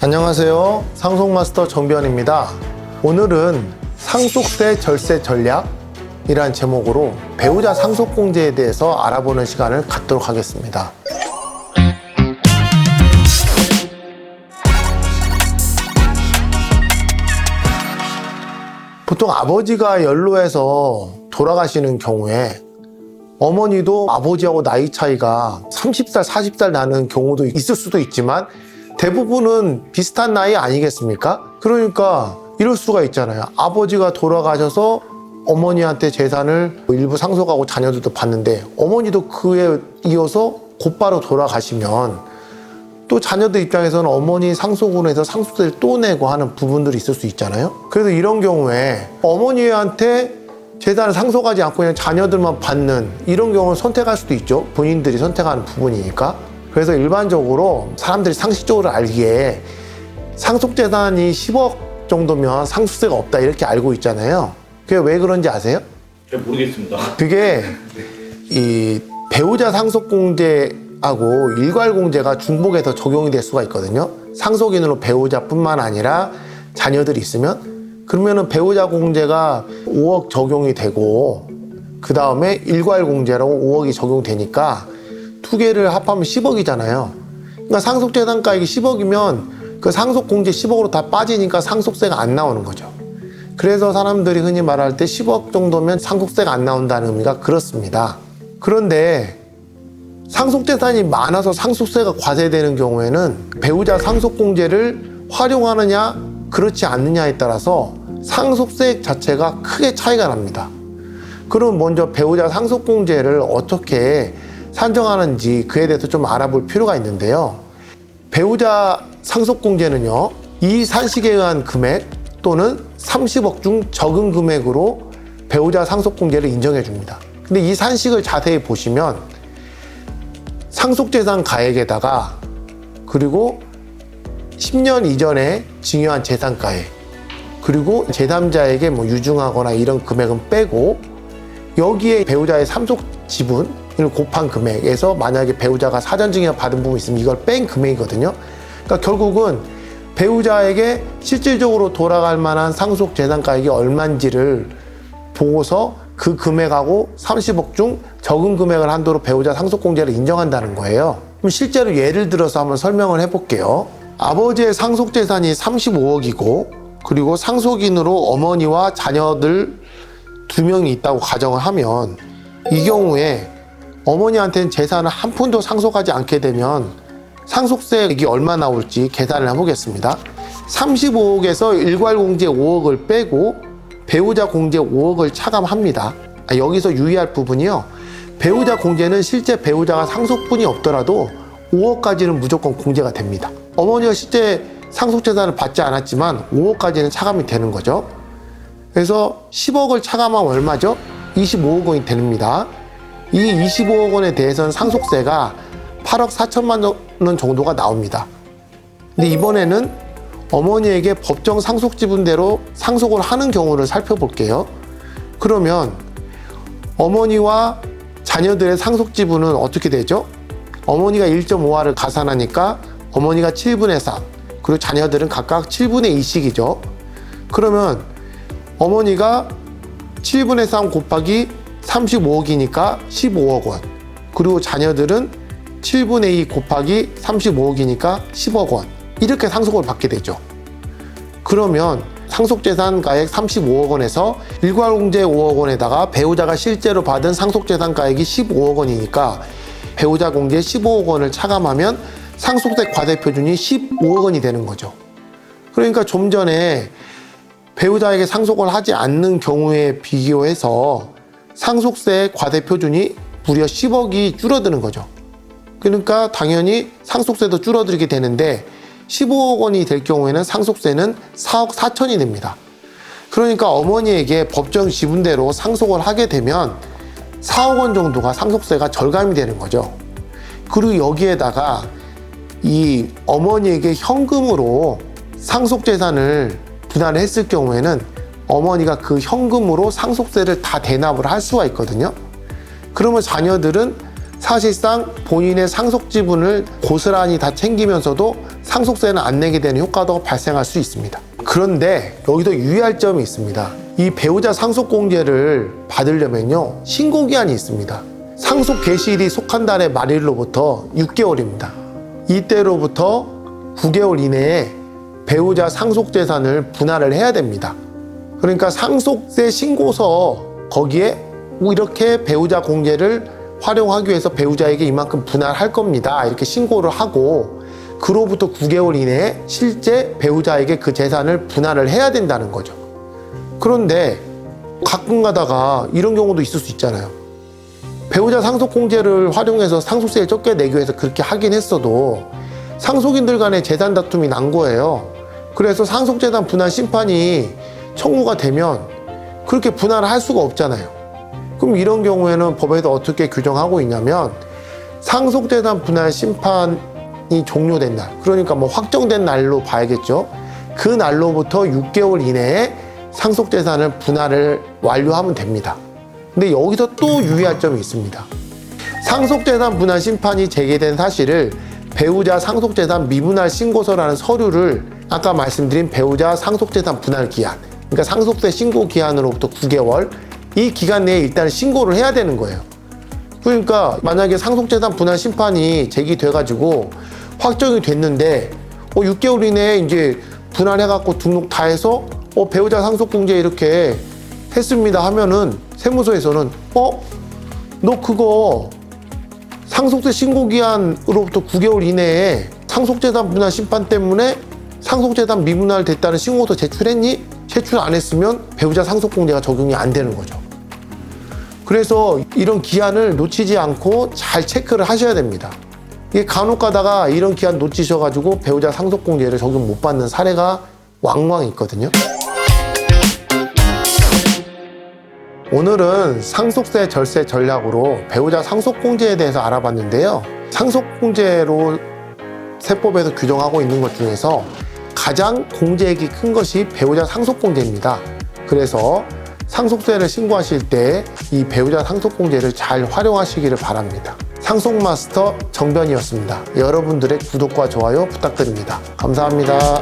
안녕하세요. 상속마스터 정비원입니다. 오늘은 상속세 절세 전략이란 제목으로 배우자 상속공제에 대해서 알아보는 시간을 갖도록 하겠습니다. 보통 아버지가 연로해서 돌아가시는 경우에 어머니도 아버지하고 나이 차이가 30살, 40살 나는 경우도 있을 수도 있지만 대부분은 비슷한 나이 아니겠습니까? 그러니까 이럴 수가 있잖아요. 아버지가 돌아가셔서 어머니한테 재산을 일부 상속하고 자녀들도 받는데 어머니도 그에 이어서 곧바로 돌아가시면 또 자녀들 입장에서는 어머니 상속으로 해서 상속세를 또 내고 하는 부분들이 있을 수 있잖아요. 그래서 이런 경우에 어머니한테 재산을 상속하지 않고 그냥 자녀들만 받는 이런 경우는 선택할 수도 있죠. 본인들이 선택하는 부분이니까. 그래서 일반적으로 사람들이 상식적으로 알기에 상속재산이 10억 정도면 상속세가 없다 이렇게 알고 있잖아요. 그게 왜 그런지 아세요? 잘 모르겠습니다. 그게 이 배우자 상속공제하고 일괄공제가 중복해서 적용이 될 수가 있거든요. 상속인으로 배우자뿐만 아니라 자녀들이 있으면 그러면은 배우자 공제가 5억 적용이 되고 그 다음에 일괄공제라고 5억이 적용되니까 두 개를 합하면 10억이잖아요. 그러니까 상속재산가액이 10억이면 그 상속공제 10억으로 다 빠지니까 상속세가 안 나오는 거죠. 그래서 사람들이 흔히 말할 때 10억 정도면 상속세가 안 나온다는 의미가 그렇습니다. 그런데 상속재산이 많아서 상속세가 과세되는 경우에는 배우자 상속공제를 활용하느냐 그렇지 않느냐에 따라서 상속세 자체가 크게 차이가 납니다. 그럼 먼저 배우자 상속공제를 어떻게 산정하는지 그에 대해서 좀 알아볼 필요가 있는데요. 배우자 상속공제는요, 이 산식에 의한 금액 또는 30억 중 적은 금액으로 배우자 상속공제를 인정해 줍니다. 근데 이 산식을 자세히 보시면 상속재산 가액에다가 그리고 10년 이전에 증여한 재산가액 그리고 제3자에게 뭐 유증하거나 이런 금액은 빼고 여기에 배우자의 상속 지분을 곱한 금액에서 만약에 배우자가 사전 증여 받은 부분이 있으면 이걸 뺀 금액이거든요. 그러니까 결국은 배우자에게 실질적으로 돌아갈 만한 상속 재산가액이 얼마인지를 보고서 그 금액하고 30억 중 적은 금액을 한도로 배우자 상속공제를 인정한다는 거예요. 그럼 실제로 예를 들어서 한번 설명을 해볼게요. 아버지의 상속재산이 35억이고 그리고 상속인으로 어머니와 자녀들 2명이 있다고 가정을 하면 이 경우에 어머니한테는 재산을 한 푼도 상속하지 않게 되면 상속세액이 얼마 나올지 계산을 해보겠습니다. 35억에서 일괄공제 5억을 빼고 배우자 공제 5억을 차감합니다. 여기서 유의할 부분이요. 배우자 공제는 실제 배우자가 상속분이 없더라도 5억까지는 무조건 공제가 됩니다. 어머니가 실제 상속재산을 받지 않았지만 5억까지는 차감이 되는 거죠. 그래서 10억을 차감하면 얼마죠? 25억 원이 됩니다. 이 25억 원에 대해서는 상속세가 8억 4천만 원 정도가 나옵니다. 근데 이번에는 어머니에게 법정 상속 지분대로 상속을 하는 경우를 살펴볼게요. 그러면 어머니와 자녀들의 상속 지분은 어떻게 되죠? 어머니가 1.5화를 가산하니까 어머니가 7분의 3, 그리고 자녀들은 각각 7분의 2씩이죠. 그러면 어머니가 7분의 3 곱하기 35억이니까 15억 원. 그리고 자녀들은 7분의 2 곱하기 35억이니까 10억 원. 이렇게 상속을 받게 되죠. 그러면 상속재산가액 35억 원에서 일괄공제 5억 원에다가 배우자가 실제로 받은 상속재산가액이 15억 원이니까 배우자 공제 15억 원을 차감하면 상속세 과세표준이 15억 원이 되는 거죠. 그러니까 좀 전에 배우자에게 상속을 하지 않는 경우에 비교해서 상속세 과세표준이 무려 10억이 줄어드는 거죠. 그러니까 당연히 상속세도 줄어들게 되는데 15억 원이 될 경우에는 상속세는 4억 4천이 됩니다. 그러니까 어머니에게 법정 지분대로 상속을 하게 되면 4억 원 정도가 상속세가 절감이 되는 거죠. 그리고 여기에다가 이 어머니에게 현금으로 상속재산을 분할을 했을 경우에는 어머니가 그 현금으로 상속세를 다 대납을 할 수가 있거든요. 그러면 자녀들은 사실상 본인의 상속 지분을 고스란히 다 챙기면서도 상속세는 안 내게 되는 효과도 발생할 수 있습니다. 그런데 여기서 유의할 점이 있습니다. 이 배우자 상속공제를 받으려면요, 신고기한이 있습니다. 상속 개시일이 속한 달의 말일로부터 6개월입니다. 이때로부터 9개월 이내에 배우자 상속재산을 분할을 해야 됩니다. 그러니까 상속세 신고서 거기에 이렇게 배우자 공제를 활용하기 위해서 배우자에게 이만큼 분할할 겁니다, 이렇게 신고를 하고 그로부터 9개월 이내에 실제 배우자에게 그 재산을 분할을 해야 된다는 거죠. 그런데 가끔 가다가 이런 경우도 있을 수 있잖아요. 배우자 상속공제를 활용해서 상속세를 적게 내기 위해서 그렇게 하긴 했어도 상속인들 간의 재산 다툼이 난 거예요. 그래서 상속재산 분할 심판이 청구가 되면 그렇게 분할을 할 수가 없잖아요. 그럼 이런 경우에는 법에서 어떻게 규정하고 있냐면, 상속재산 분할 심판이 종료된 날, 그러니까 뭐 확정된 날로 봐야겠죠. 그 날로부터 6개월 이내에 상속재산을 분할을 완료하면 됩니다. 근데 여기서 또 유의할 점이 있습니다. 상속재산 분할 심판이 제기된 사실을 배우자 상속재산 미분할 신고서라는 서류를 아까 말씀드린 배우자 상속재산 분할 기한, 그러니까 상속세 신고 기한으로부터 9개월, 이 기간 내에 일단 신고를 해야 되는 거예요. 그러니까 만약에 상속재산 분할 심판이 제기돼가지고 확정이 됐는데 6개월 이내에 이제 분할해갖고 등록 다 해서 배우자 상속공제 이렇게 했습니다 하면은 세무서에서는 너 그거 상속세 신고기한으로부터 9개월 이내에 상속재산 분할 심판 때문에 상속재산 미분할 됐다는 신고서 제출했니? 제출 안 했으면 배우자 상속공제가 적용이 안 되는 거죠. 그래서 이런 기한을 놓치지 않고 잘 체크를 하셔야 됩니다. 이게 간혹 가다가 이런 기한 놓치셔가지고 배우자 상속공제를 적용 못 받는 사례가 왕왕 있거든요. 오늘은 상속세 절세 전략으로 배우자 상속공제에 대해서 알아봤는데요. 상속공제로 세법에서 규정하고 있는 것 중에서 가장 공제액이 큰 것이 배우자 상속공제입니다. 그래서 상속세를 신고하실 때 이 배우자 상속공제를 잘 활용하시기를 바랍니다. 상속마스터 정변이었습니다. 여러분들의 구독과 좋아요 부탁드립니다. 감사합니다.